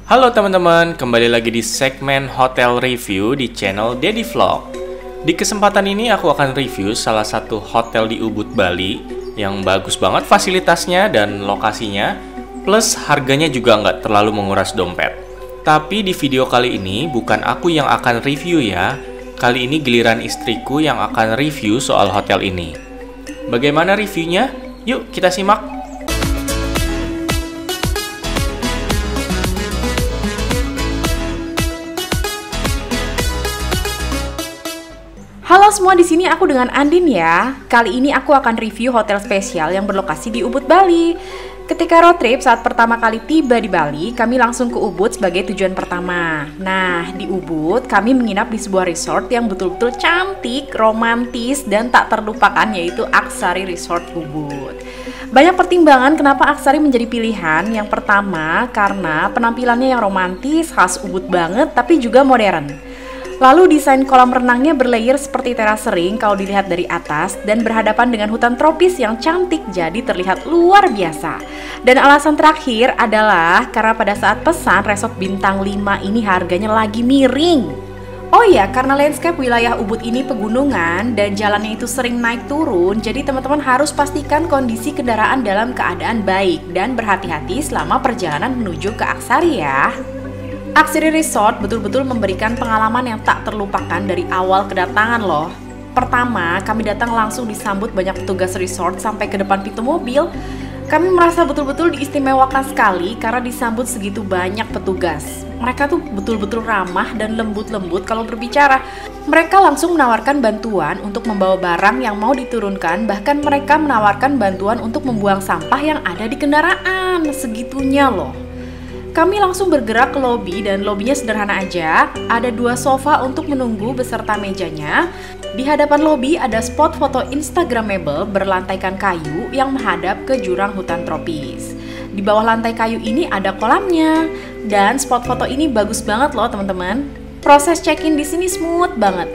Halo teman-teman, kembali lagi di segmen Hotel Review di channel Daddy Vlog. Di kesempatan ini aku akan review salah satu hotel di Ubud, Bali yang bagus banget fasilitasnya dan lokasinya, plus harganya juga nggak terlalu menguras dompet. Tapi di video kali ini bukan aku yang akan review ya, kali ini giliran istriku yang akan review soal hotel ini. Bagaimana reviewnya? Yuk kita simak! Halo semua, di sini aku dengan Andin ya. Kali ini aku akan review hotel spesial yang berlokasi di Ubud, Bali. Ketika road trip saat pertama kali tiba di Bali, kami langsung ke Ubud sebagai tujuan pertama. Nah, di Ubud kami menginap di sebuah resort yang betul-betul cantik, romantis, dan tak terlupakan, yaitu Aksari Resort Ubud. Banyak pertimbangan kenapa Aksari menjadi pilihan. Yang pertama, karena penampilannya yang romantis, khas Ubud banget, tapi juga modern. Lalu desain kolam renangnya berlayer seperti teras ring kalau dilihat dari atas dan berhadapan dengan hutan tropis yang cantik, jadi terlihat luar biasa. Dan alasan terakhir adalah karena pada saat pesan resort bintang 5 ini harganya lagi miring. Oh ya, karena landscape wilayah Ubud ini pegunungan dan jalannya itu sering naik turun, jadi teman-teman harus pastikan kondisi kendaraan dalam keadaan baik dan berhati-hati selama perjalanan menuju ke Aksari ya. Aksari Resort betul-betul memberikan pengalaman yang tak terlupakan dari awal kedatangan loh. Pertama, kami datang langsung disambut banyak petugas resort sampai ke depan pintu mobil. Kami merasa betul-betul diistimewakan sekali karena disambut segitu banyak petugas. Mereka tuh betul-betul ramah dan lembut-lembut kalau berbicara. Mereka langsung menawarkan bantuan untuk membawa barang yang mau diturunkan, bahkan mereka menawarkan bantuan untuk membuang sampah yang ada di kendaraan. Segitunya loh. Kami langsung bergerak ke lobi dan lobinya sederhana aja. Ada 2 sofa untuk menunggu beserta mejanya. Di hadapan lobi ada spot foto instagramable berlantaikan kayu yang menghadap ke jurang hutan tropis. Di bawah lantai kayu ini ada kolamnya. Dan spot foto ini bagus banget loh teman-teman. Proses check-in di sini smooth banget.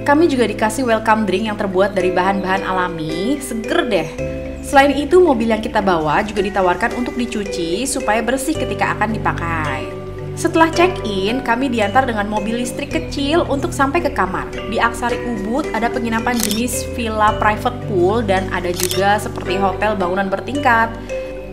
Kami juga dikasih welcome drink yang terbuat dari bahan-bahan alami, seger deh. Selain itu, mobil yang kita bawa juga ditawarkan untuk dicuci supaya bersih ketika akan dipakai. Setelah check-in, kami diantar dengan mobil listrik kecil untuk sampai ke kamar. Di Aksari Ubud ada penginapan jenis villa private pool dan ada juga seperti hotel bangunan bertingkat.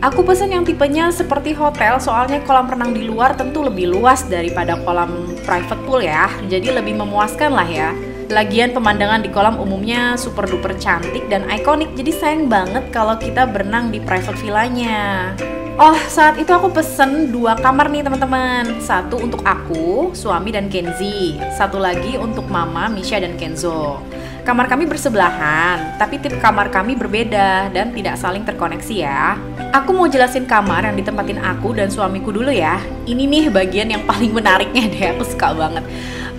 Aku pesen yang tipenya seperti hotel soalnya kolam renang di luar tentu lebih luas daripada kolam private pool ya. Jadi lebih memuaskan lah ya. Lagian pemandangan di kolam umumnya super duper cantik dan ikonik, jadi sayang banget kalau kita berenang di private villanya. Oh, saat itu aku pesen 2 kamar nih teman-teman. Satu untuk aku, suami dan Kenzi. Satu lagi untuk mama, Misha dan Kenzo. Kamar kami bersebelahan, tapi tipe kamar kami berbeda dan tidak saling terkoneksi ya. Aku mau jelasin kamar yang ditempatin aku dan suamiku dulu ya. Ini nih bagian yang paling menariknya deh, aku suka banget.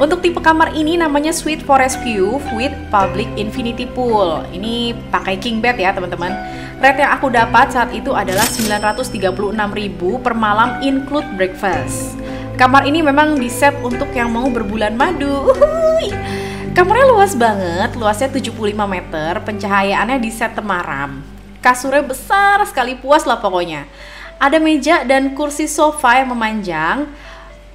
Untuk tipe kamar ini namanya Suite Forest View with Public Infinity Pool. Ini pakai king bed ya teman-teman. Rate yang aku dapat saat itu adalah 936.000 per malam include breakfast. Kamar ini memang di set untuk yang mau berbulan madu. Kamarnya luas banget, luasnya 75 meter, pencahayaannya di set temaram. Kasurnya besar sekali, puas lah pokoknya. Ada meja dan kursi sofa yang memanjang.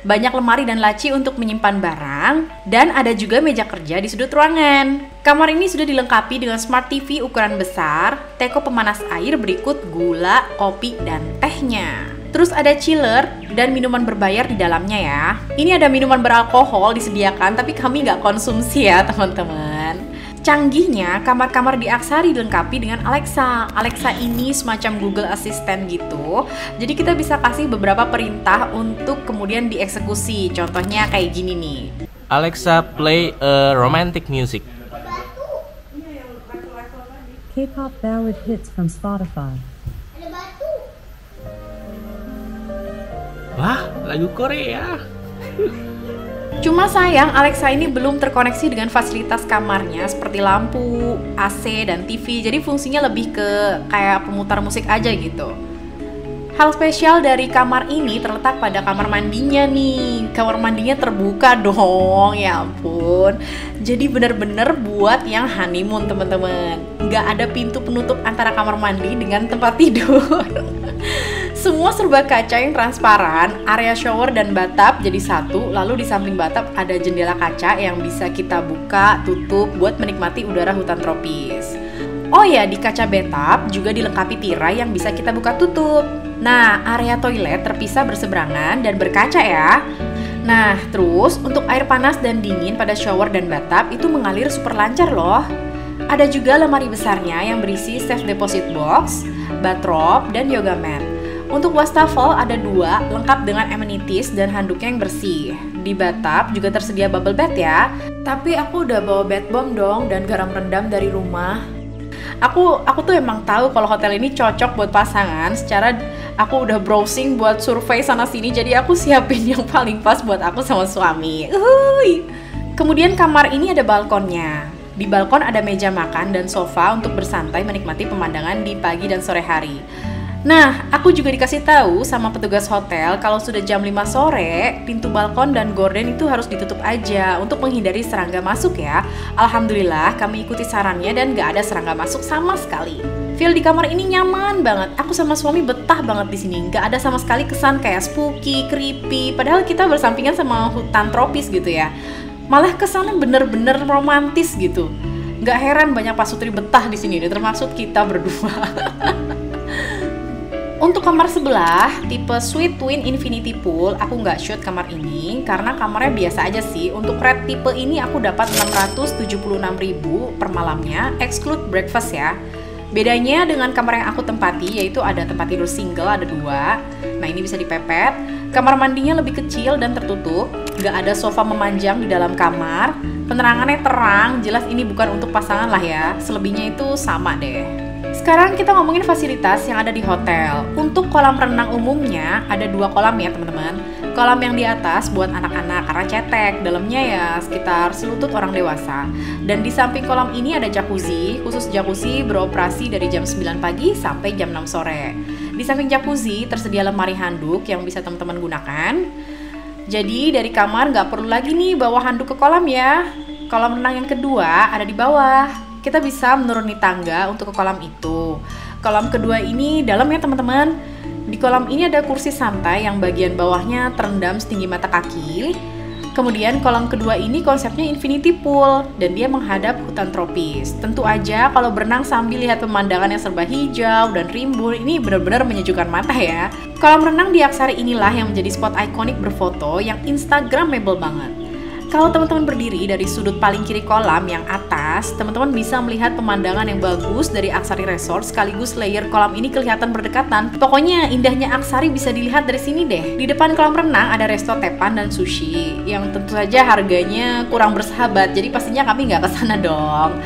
Banyak lemari dan laci untuk menyimpan barang, dan ada juga meja kerja di sudut ruangan. Kamar ini sudah dilengkapi dengan smart TV ukuran besar, teko pemanas air berikut gula, kopi, dan tehnya. Terus ada chiller dan minuman berbayar di dalamnya ya. Ini ada minuman beralkohol disediakan, tapi kami nggak konsumsi ya teman-teman. Canggihnya, kamar-kamar di Aksari dilengkapi dengan Alexa. Alexa ini semacam Google Assistant gitu. Jadi kita bisa kasih beberapa perintah untuk kemudian dieksekusi. Contohnya kayak gini nih. Alexa, play a romantic music. K-pop ballad hits from Spotify. Wah, lagu Korea. Cuma sayang Alexa ini belum terkoneksi dengan fasilitas kamarnya seperti lampu, AC, dan TV. Jadi fungsinya lebih ke kayak pemutar musik aja gitu. Hal spesial dari kamar ini terletak pada kamar mandinya nih. Kamar mandinya terbuka dong, ya ampun. Jadi bener-bener buat yang honeymoon teman-teman. Nggak ada pintu penutup antara kamar mandi dengan tempat tidur. Semua serba kaca yang transparan, area shower dan bathtub jadi satu, lalu di samping bathtub ada jendela kaca yang bisa kita buka, tutup buat menikmati udara hutan tropis. Oh ya, di kaca bathtub juga dilengkapi tirai yang bisa kita buka tutup. Nah, area toilet terpisah berseberangan dan berkaca ya. Nah, terus untuk air panas dan dingin pada shower dan bathtub itu mengalir super lancar loh. Ada juga lemari besarnya yang berisi safe deposit box, bathrobe, dan yoga mat. Untuk wastafel ada 2, lengkap dengan amenities dan handuknya yang bersih. Di bathtub juga tersedia bubble bath ya. Tapi aku udah bawa bath bomb dong dan garam rendam dari rumah. Aku tuh emang tahu kalau hotel ini cocok buat pasangan. Secara aku udah browsing buat survei sana sini, jadi aku siapin yang paling pas buat aku sama suami. Kemudian kamar ini ada balkonnya. Di balkon ada meja makan dan sofa untuk bersantai menikmati pemandangan di pagi dan sore hari. Nah, aku juga dikasih tahu sama petugas hotel kalau sudah jam 5 sore, pintu balkon dan gorden itu harus ditutup aja untuk menghindari serangga masuk ya. Alhamdulillah kami ikuti sarannya dan gak ada serangga masuk sama sekali. Feel di kamar ini nyaman banget. Aku sama suami betah banget di sini. Gak ada sama sekali kesan kayak spooky, creepy. Padahal kita bersampingan sama hutan tropis gitu ya. Malah kesannya bener-bener romantis gitu. Gak heran banyak pasutri betah di sini, termasuk kita berdua. Untuk kamar sebelah, tipe Suite Twin Infinity Pool, aku nggak shoot kamar ini karena kamarnya biasa aja sih. Untuk red tipe ini aku dapat 676.000 per malamnya, exclude breakfast ya. Bedanya dengan kamar yang aku tempati, yaitu ada tempat tidur single, ada 2. Nah, ini bisa dipepet. Kamar mandinya lebih kecil dan tertutup, nggak ada sofa memanjang di dalam kamar. Penerangannya terang, jelas ini bukan untuk pasangan lah ya. Selebihnya itu sama deh. Sekarang kita ngomongin fasilitas yang ada di hotel. Untuk kolam renang umumnya ada 2 kolam ya teman-teman. Kolam yang di atas buat anak-anak karena cetek, dalamnya ya sekitar selutut orang dewasa. Dan di samping kolam ini ada jacuzzi, khusus jacuzzi beroperasi dari jam 9 pagi sampai jam 6 sore. Di samping jacuzzi tersedia lemari handuk yang bisa teman-teman gunakan. Jadi dari kamar nggak perlu lagi nih bawa handuk ke kolam ya. Kolam renang yang kedua ada di bawah. Kita bisa menuruni tangga untuk ke kolam itu. Kolam kedua ini dalam ya teman-teman. Di kolam ini ada kursi santai yang bagian bawahnya terendam setinggi mata kaki. Kemudian kolam kedua ini konsepnya infinity pool dan dia menghadap hutan tropis. Tentu aja kalau berenang sambil lihat pemandangan yang serba hijau dan rimbun, ini benar-benar menyejukkan mata ya. Kolam renang di Aksari inilah yang menjadi spot ikonik berfoto yang instagramable banget. Kalau teman-teman berdiri dari sudut paling kiri kolam yang atas, teman-teman bisa melihat pemandangan yang bagus dari Aksari Resort sekaligus layer kolam ini kelihatan berdekatan. Pokoknya indahnya Aksari bisa dilihat dari sini deh. Di depan kolam renang ada resto tepan dan sushi yang tentu saja harganya kurang bersahabat, jadi pastinya kami nggak kesana dong.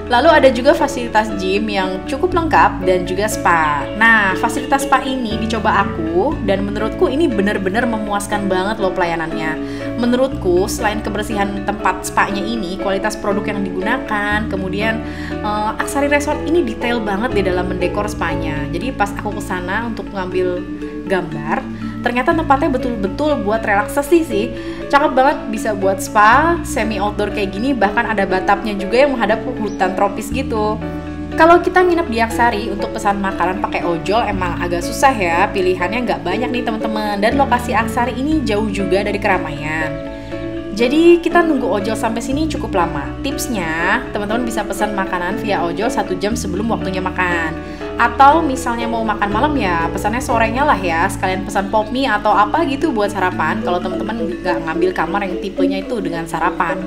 Lalu ada juga fasilitas gym yang cukup lengkap dan juga spa. Nah, fasilitas spa ini dicoba aku dan menurutku ini benar-benar memuaskan banget loh pelayanannya. Menurutku selain kebersihan tempat spa-nya ini, kualitas produk yang digunakan, kemudian Aksari Resort ini detail banget di dalam mendekor spa-nya. Jadi pas aku kesana untuk ngambil gambar, ternyata tempatnya betul-betul buat relaksasi sih. Cakep banget, bisa buat spa, semi outdoor kayak gini, bahkan ada bathtubnya juga yang menghadap hutan tropis gitu. Kalau kita nginep di Aksari untuk pesan makanan pakai ojol emang agak susah ya, pilihannya nggak banyak nih teman-teman. Dan lokasi Aksari ini jauh juga dari keramaian. Jadi kita nunggu ojol sampai sini cukup lama. Tipsnya, teman-teman bisa pesan makanan via ojol 1 jam sebelum waktunya makan. Atau misalnya mau makan malam ya, pesannya sorenya lah ya, sekalian pesan pop mie atau apa gitu buat sarapan. Kalau teman-teman nggak ngambil kamar yang tipenya itu dengan sarapan.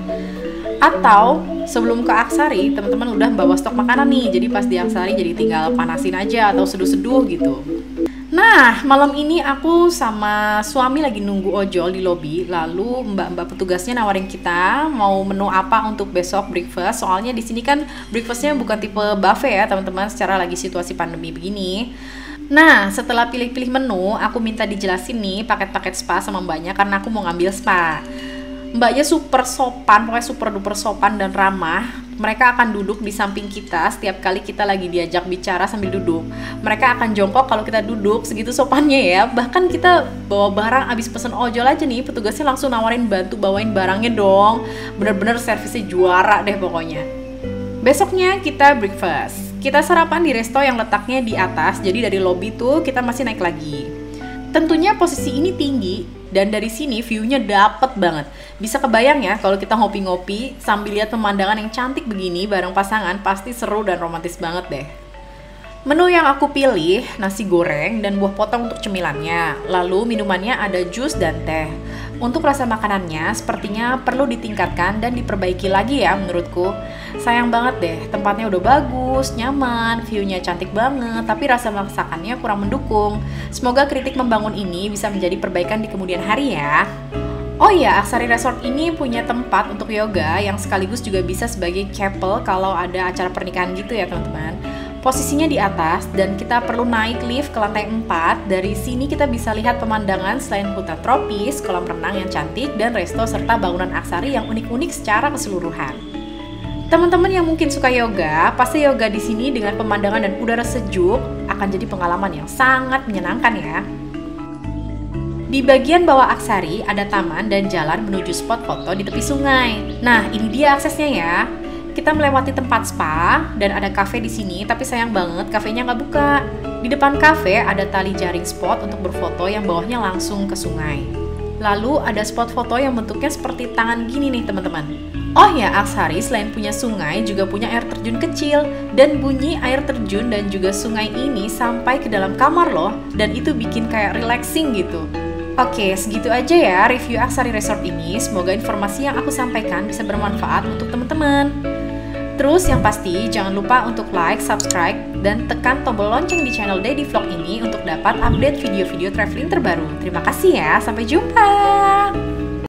Atau sebelum ke Aksari, teman-teman udah bawa stok makanan nih, jadi pas di Aksari jadi tinggal panasin aja atau seduh-seduh gitu. Nah, malam ini aku sama suami lagi nunggu ojol di lobi, lalu mbak-mbak petugasnya nawarin kita mau menu apa untuk besok breakfast. Soalnya di sini kan breakfastnya bukan tipe buffet ya teman-teman, secara lagi situasi pandemi begini. Nah, setelah pilih-pilih menu, aku minta dijelasin nih paket-paket spa sama mbaknya karena aku mau ngambil spa. Mbaknya super sopan, pokoknya super duper sopan dan ramah. Mereka akan duduk di samping kita setiap kali kita lagi diajak bicara sambil duduk. Mereka akan jongkok kalau kita duduk, segitu sopannya ya. Bahkan kita bawa barang abis pesen ojol aja nih, petugasnya langsung nawarin bantu bawain barangnya dong. Bener-bener servisnya juara deh pokoknya. Besoknya kita breakfast. Kita sarapan di resto yang letaknya di atas, jadi dari lobby tuh kita masih naik lagi. Tentunya posisi ini tinggi dan dari sini view-nya dapet banget. Bisa kebayang ya kalau kita ngopi-ngopi sambil lihat pemandangan yang cantik begini bareng pasangan, pasti seru dan romantis banget deh. Menu yang aku pilih, nasi goreng dan buah potong untuk cemilannya. Lalu minumannya ada jus dan teh. Untuk rasa makanannya sepertinya perlu ditingkatkan dan diperbaiki lagi ya menurutku. Sayang banget deh, tempatnya udah bagus, nyaman, view-nya cantik banget, tapi rasa masakannya kurang mendukung. Semoga kritik membangun ini bisa menjadi perbaikan di kemudian hari ya. Oh iya, Aksari Resort ini punya tempat untuk yoga yang sekaligus juga bisa sebagai chapel kalau ada acara pernikahan gitu ya teman-teman. Posisinya di atas dan kita perlu naik lift ke lantai 4. Dari sini kita bisa lihat pemandangan selain hutan tropis, kolam renang yang cantik, dan resto serta bangunan Aksari yang unik-unik secara keseluruhan. Teman-teman yang mungkin suka yoga, pasti yoga di sini dengan pemandangan dan udara sejuk akan jadi pengalaman yang sangat menyenangkan ya. Di bagian bawah Aksari ada taman dan jalan menuju spot foto di tepi sungai. Nah, ini dia aksesnya ya. Kita melewati tempat spa dan ada cafe di sini, tapi sayang banget kafenya nggak buka. Di depan cafe ada tali jaring spot untuk berfoto yang bawahnya langsung ke sungai. Lalu ada spot foto yang bentuknya seperti tangan gini nih teman-teman. Oh ya, Aksari selain punya sungai juga punya air terjun kecil, dan bunyi air terjun dan juga sungai ini sampai ke dalam kamar loh, dan itu bikin kayak relaxing gitu. Oke, segitu aja ya review Aksari Resort ini. Semoga informasi yang aku sampaikan bisa bermanfaat untuk teman-teman. Terus yang pasti jangan lupa untuk like, subscribe, dan tekan tombol lonceng di channel Daddy Vlog ini untuk dapat update video-video traveling terbaru. Terima kasih ya, sampai jumpa!